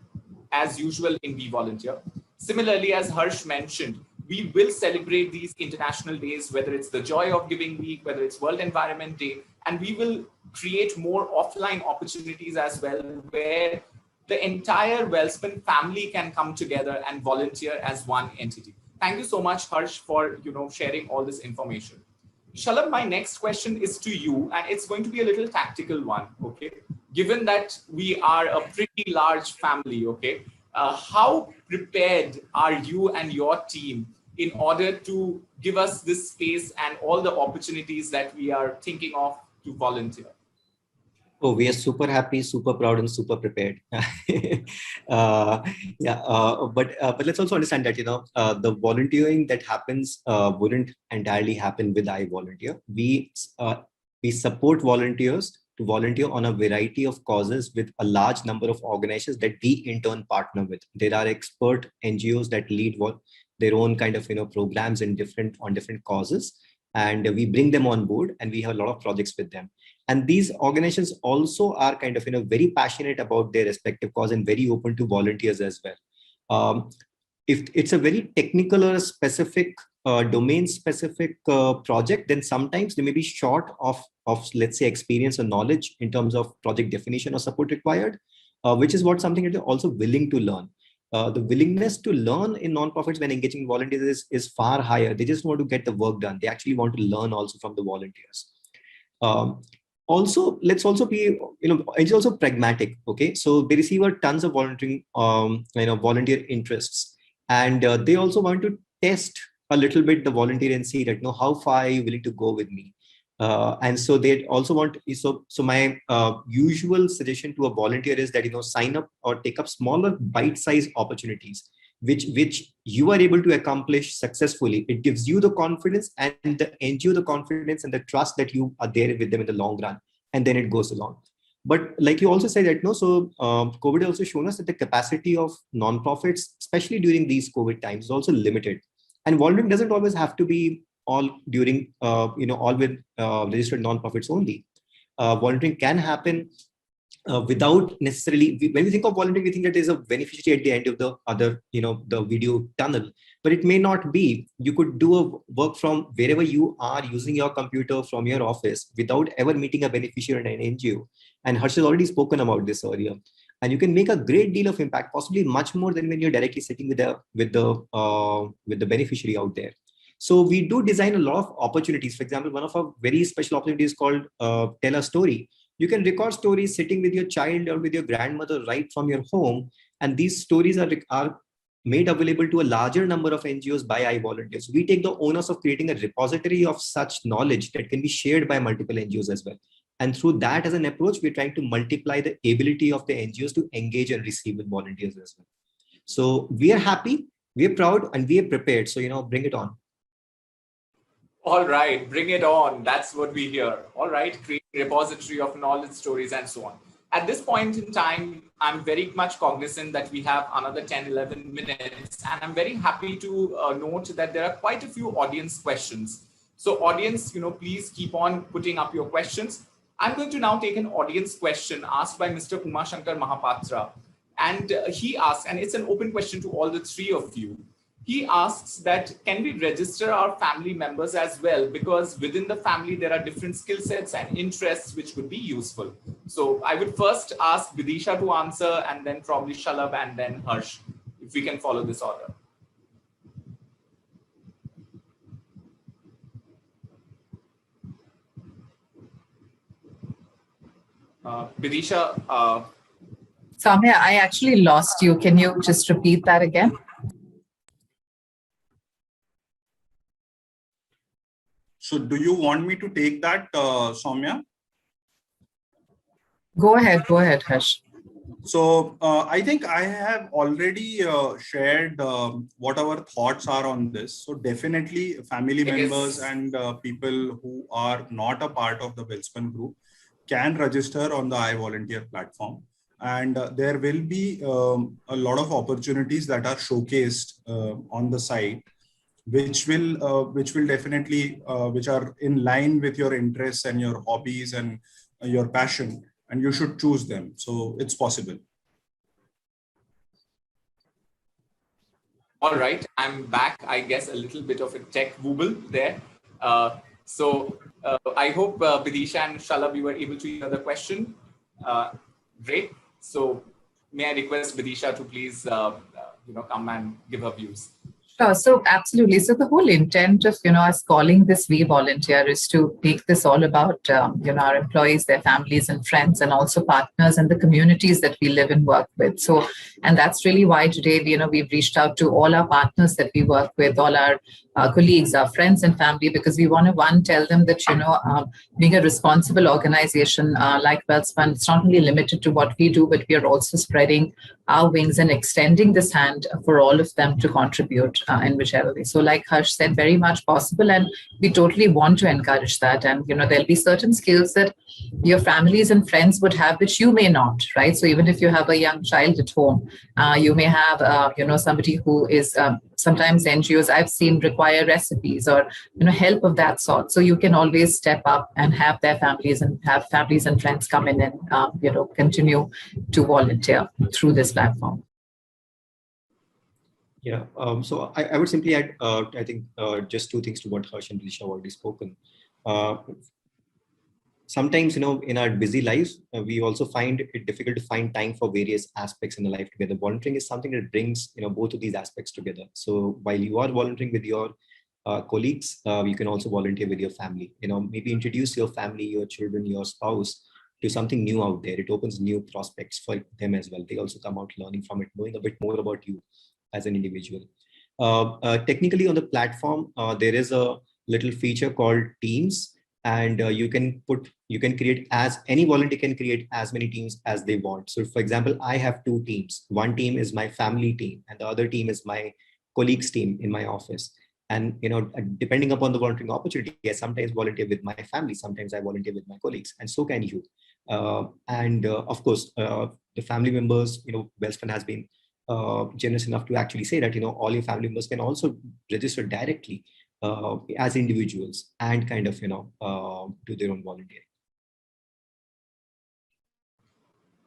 as usual in WeVolunteer. Similarly, as Harsh mentioned, we will celebrate these international days, whether it's the Joy of Giving Week, whether it's World Environment Day, and we will create more offline opportunities as well, where the entire Wellspun family can come together and volunteer as one entity. Thank you so much, Harsh, for sharing all this information. Shalabh, my next question is to you, and it's going to be a little tactical one, okay? Given that we are a pretty large family, okay, how prepared are you and your team in order to give us this space and all the opportunities that we are thinking of to volunteer? Oh, we are super happy, super proud, and super prepared. But let's also understand that the volunteering that happens wouldn't entirely happen with I Volunteer. We support volunteers to volunteer on a variety of causes with a large number of organizations that we in turn partner with. There are expert NGOs that lead their own kind of programs on different causes, and we bring them on board, and we have a lot of projects with them. And these organizations also are kind of very passionate about their respective cause and very open to volunteers as well. If it's a very technical or specific domain specific project, then sometimes they may be short of let's say experience or knowledge in terms of project definition or support required, which is something that they're also willing to learn. The willingness to learn in nonprofits when engaging volunteers is far higher. They just want to get the work done. They actually want to learn also from the volunteers. Also, let's also be, it's also pragmatic. Okay, so they receive tons of volunteering, volunteer interests, and they also want to test a little bit the volunteer and see that how far are you willing to go with me. And so they also want, so my usual suggestion to a volunteer is that, sign up or take up smaller bite-sized opportunities, which you are able to accomplish successfully. It gives you the confidence and the NGO the confidence and the trust that you are there with them in the long run, and then it goes along. But like you also said that, COVID also shown us that the capacity of nonprofits, especially during these COVID times, is also limited. And volunteering doesn't always have to be all during, all with registered nonprofits only. Volunteering can happen without necessarily, when we think of volunteering, we think that there's a beneficiary at the end of the other, the video tunnel, but it may not be. You could do a work from wherever you are using your computer from your office without ever meeting a beneficiary in an NGO. And Harsh has already spoken about this earlier. And you can make a great deal of impact, possibly much more than when you're directly sitting with the beneficiary out there. So we do design a lot of opportunities. For example, one of our very special opportunities called Tell a Story. You can record stories sitting with your child or with your grandmother right from your home. And these stories are made available to a larger number of NGOs by iVolunteers. We take the onus of creating a repository of such knowledge that can be shared by multiple NGOs as well. And through that as an approach, we're trying to multiply the ability of the NGOs to engage and receive with volunteers as well. So we are happy, we are proud, and we are prepared. So, bring it on. All right, bring it on. That's what we hear. All right, create a repository of knowledge, stories, and so on. At this point in time, I'm very much cognizant that we have another 10, 11 minutes, and I'm very happy to note that there are quite a few audience questions. So audience, please keep on putting up your questions. I'm going to now take an audience question asked by Mr. Umashankar Mahapatra. And he asks, and it's an open question to all the three of you. He asks that, can we register our family members as well? Because within the family, there are different skill sets and interests which could be useful. So I would first ask Vidisha to answer, and then probably Shalabh, and then Harsh, if we can follow this order. Vidisha. Samya, I actually lost you. Can you just repeat that again? So do you want me to take that, Soumya? Go ahead, Harsh. So I think I have already shared what our thoughts are on this. So definitely family members and people who are not a part of the Wellspin Group can register on the iVolunteer platform. And there will be a lot of opportunities that are showcased on the site, which will definitely, which are in line with your interests and your hobbies and your passion, and you should choose them. So it's possible. All right, I'm back. I guess a little bit of a tech wobble there. I hope Vidisha and Shalabh, you were able to hear the question. Great. So may I request Vidisha to please, come and give her views. Sure. So absolutely. So the whole intent of, us calling this WeVolunteer is to make this all about, our employees, their families and friends, and also partners and the communities that we live and work with. So, and that's really why today, we've reached out to all our partners that we work with, all our colleagues, our friends and family, because we want to, tell them that, being a responsible organization like Welspun, it's not only limited to what we do, but we are also spreading our wings and extending this hand for all of them to contribute in whichever way. So like Harsh said, very much possible. And we totally want to encourage that. And, there'll be certain skills that your families and friends would have, which you may not, right? So even if you have a young child at home, you may have, somebody who is sometimes NGOs I've seen require recipes or, help of that sort. So you can always step up and have their families and friends come in and, continue to volunteer through this platform. Yeah, so I would simply add, I think, just two things to what Harsh and Vidisha have already spoken. Sometimes, in our busy lives, we also find it difficult to find time for various aspects in the life together. Volunteering is something that brings, both of these aspects together. So while you are volunteering with your colleagues, you can also volunteer with your family. Maybe introduce your family, your children, your spouse to something new out there. It opens new prospects for them as well. They also come out learning from it, knowing a bit more about you as an individual. Technically on the platform, there is a little feature called Teams, and you can create any volunteer can create as many teams as they want. So for example, I have two teams. One team is my family team, and the other team is my colleagues team in my office. And depending upon the volunteering opportunity, I sometimes volunteer with my family, sometimes I volunteer with my colleagues, and so can you. Of course, the family members, Welspun has been generous enough to actually say that all your family members can also register directly as individuals and kind of do their own volunteering.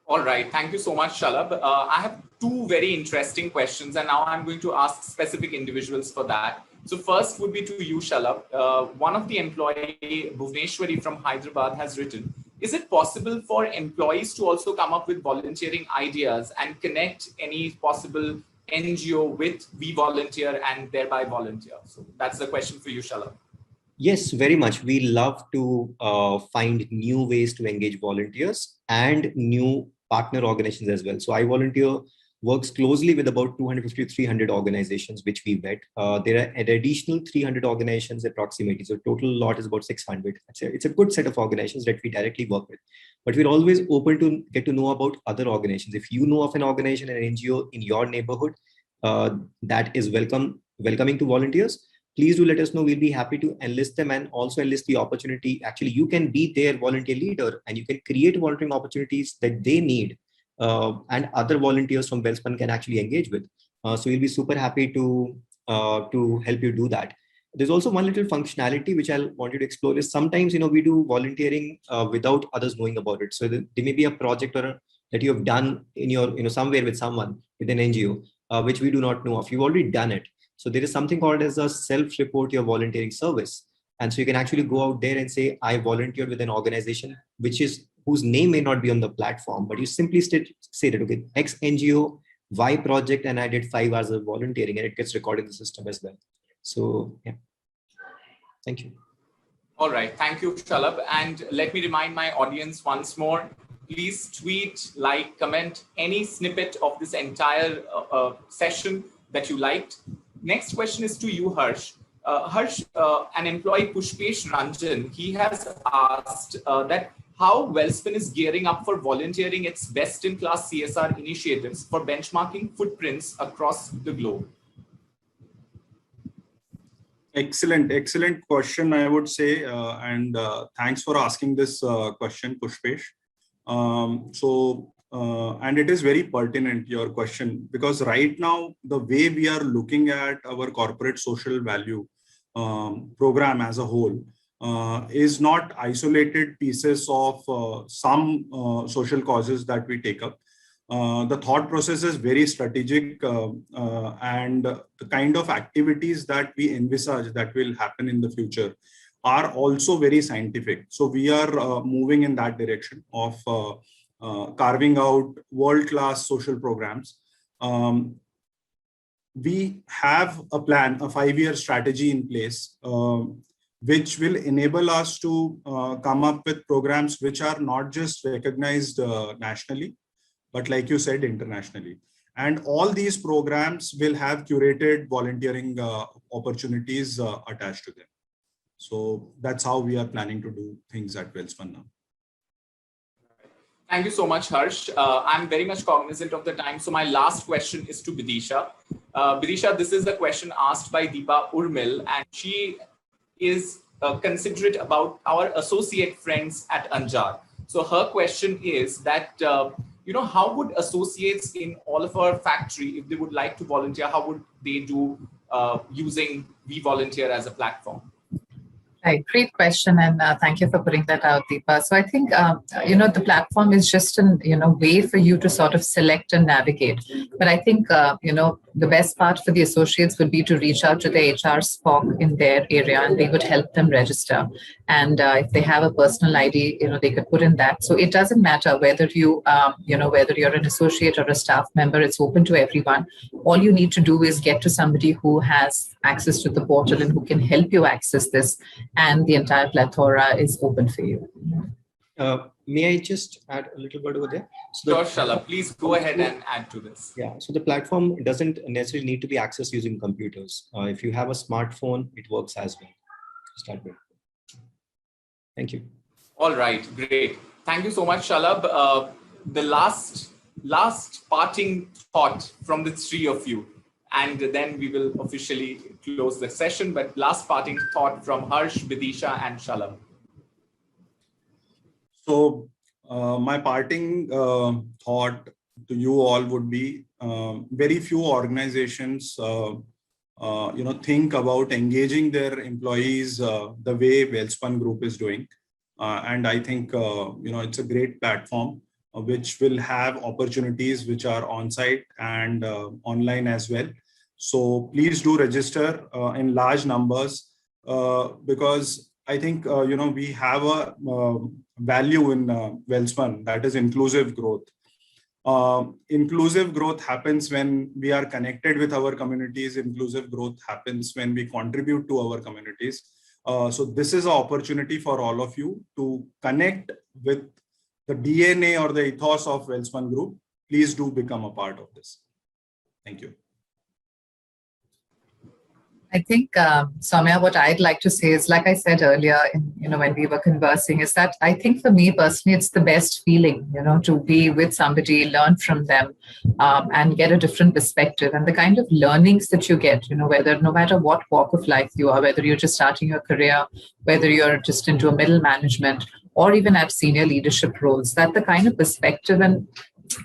All right, thank you so much, Shalabh. I have two very interesting questions, and now I'm going to ask specific individuals for that. So first would be to you, Shalabh. One of the employee, Bhuvneshwari from Hyderabad, has written, is it possible for employees to also come up with volunteering ideas and connect any possible NGO with WeVolunteer and thereby volunteer? So that's the question for you, Shalabh. Yes, very much. We love to find new ways to engage volunteers and new partner organizations as well. So iVolunteer works closely with about 250 to 300 organizations, which we vet. There are an additional 300 organizations approximately. So total lot is about 600. It's a good set of organizations that we directly work with. But we're always open to get to know about other organizations. If you know of an organization, an NGO in your neighborhood that is welcoming to volunteers, please do let us know. We'll be happy to enlist them and also enlist the opportunity. Actually, you can be their volunteer leader and you can create volunteering opportunities that they need and other volunteers from Welspun can actually engage with. So we'll be super happy to help you do that. There's also one little functionality which I'll want you to explore is sometimes, we do volunteering without others knowing about it. So there may be a project that you have done in your, somewhere with someone, with an NGO, which we do not know of. You've already done it. So there is something called as a self-report your volunteering service. And so you can actually go out there and say, I volunteered with an organization, whose name may not be on the platform, but you simply say that, okay, X NGO, Y project, and I did 5 hours of volunteering, and it gets recorded in the system as well. So yeah, thank you. All right, thank you, Shalabh. And let me remind my audience once more, please tweet, like, comment any snippet of this entire session that you liked. Next question is to you, Harsh. Harsh, an employee, Pushpesh Ranjan, he has asked that how Wellspun is gearing up for volunteering its best-in-class CSR initiatives for benchmarking footprints across the globe. Excellent question, I would say, and thanks for asking this question, Pushpesh. And it is very pertinent, your question, because right now, the way we are looking at our corporate social value program as a whole is not isolated pieces of some social causes that we take up. The thought process is very strategic, and the kind of activities that we envisage that will happen in the future are also very scientific. So we are moving in that direction of carving out world-class social programs. We have a plan, a 5-year strategy in place, which will enable us to come up with programs which are not just recognized nationally, but like you said, internationally. And all these programs will have curated volunteering opportunities attached to them. So that's how we are planning to do things at Welspun now. Thank you so much, Harsh. I'm very much cognizant of the time. So my last question is to Vidisha. Vidisha, this is the question asked by Deepa Urmil, and she is considerate about our associate friends at Anjar. So her question is that, how would associates in all of our factory, if they would like to volunteer, how would they do using WeVolunteer as a platform? Right, great question, and thank you for putting that out, Deepa. So I think the platform is just an way for you to sort of select and navigate. But I think the best part for the associates would be to reach out to the HR SPOC in their area, and they would help them register. And if they have a personal ID, they could put in that. So it doesn't matter whether whether you're an associate or a staff member. It's open to everyone. All you need to do is get to somebody who has access to the portal and who can help you access this. And the entire plethora is open for you. May I just add a little bit over there? So Shala, please go ahead and add to this. Yeah, so the platform doesn't necessarily need to be accessed using computers. If you have a smartphone, it works as well. Start with. Thank you. All right, great. Thank you so much, Shalab. The last parting thought from the three of you, and then we will officially close the session. But last parting thought from Harsh, Vidisha, and Shalab. So my parting thought to you all would be very few organizations think about engaging their employees the way Wellspin Group is doing. And I think it's a great platform which will have opportunities which are on-site and online as well. So please do register in large numbers because I think we have a value in Welspun, that is inclusive growth. Inclusive growth happens when we are connected with our communities. Inclusive growth happens when we contribute to our communities. So this is an opportunity for all of you to connect with the DNA or the ethos of Wellspin Group. Please do become a part of this. Thank you. I think, Soumya, what I'd like to say is, like I said earlier, when we were conversing, is that I think for me personally, it's the best feeling, to be with somebody, learn from them, and get a different perspective. And the kind of learnings that you get, whether no matter what walk of life you are, whether you're just starting your career, whether you're just into a middle management, or even at senior leadership roles, that the kind of perspective and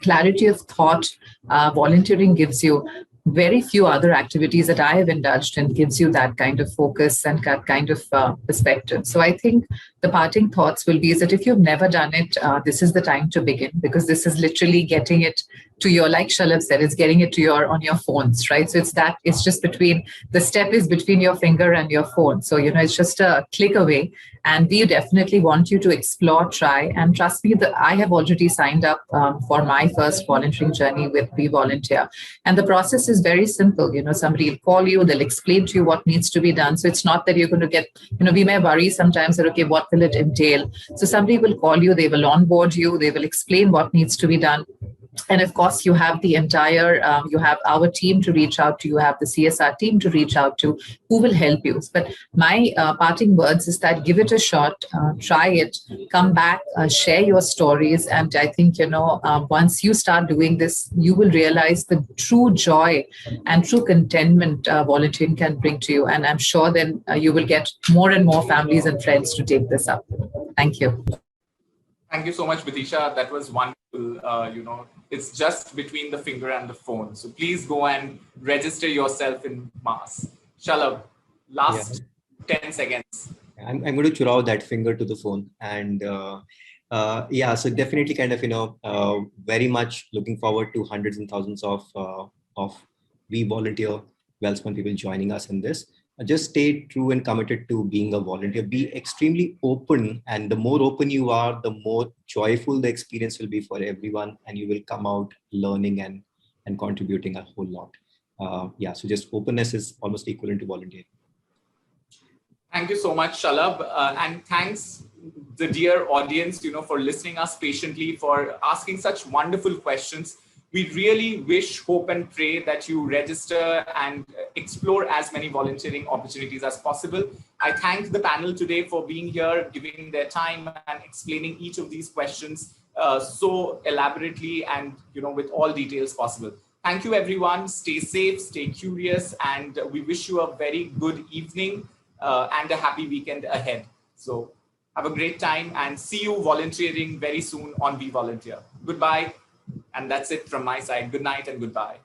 clarity of thought volunteering gives you. Very few other activities that I have indulged in gives you that kind of focus and that kind of perspective. So I think the parting thoughts will be is that if you've never done it, this is the time to begin, because this is literally getting it to your, like Shalab said, it's getting it to on your phones, right? So it's just the step is between your finger and your phone. So, it's just a click away. And we definitely want you to explore, try, and trust me that I have already signed up for my first volunteering journey with WeVolunteer. And the process is very simple. Somebody will call you, they'll explain to you what needs to be done. So it's not that you're going to get, we may worry sometimes that, okay, what will it entail? So somebody will call you, they will onboard you, they will explain what needs to be done. And of course, you have the entire, you have our team to reach out to, you have the CSR team to reach out to, who will help you. But my parting words is that give it a shot, try it, come back, share your stories. And I think, once you start doing this, you will realize the true joy and true contentment volunteering can bring to you. And I'm sure then you will get more and more families and friends to take this up. Thank you. Thank you so much, Vidisha. That was wonderful. It's just between the finger and the phone. So please go and register yourself in mass. Shalabh, last 10 seconds. I'm going to churao that finger to the phone. And so definitely kind of, very much looking forward to hundreds and thousands of WeVolunteer Wellspun people joining us in this. Just stay true and committed to being a volunteer. Be extremely open, and the more open you are, the more joyful the experience will be for everyone, and you will come out learning and contributing a whole lot. So just openness is almost equivalent to volunteering. Thank you so much, Shalabh, and thanks the dear audience, for listening us patiently, for asking such wonderful questions. We really wish, hope, and pray that you register and explore as many volunteering opportunities as possible. I thank the panel today for being here, giving their time and explaining each of these questions so elaborately and with all details possible. Thank you, everyone. Stay safe, stay curious, and we wish you a very good evening and a happy weekend ahead. So have a great time and see you volunteering very soon on WeVolunteer. Goodbye. And that's it from my side. Good night and goodbye.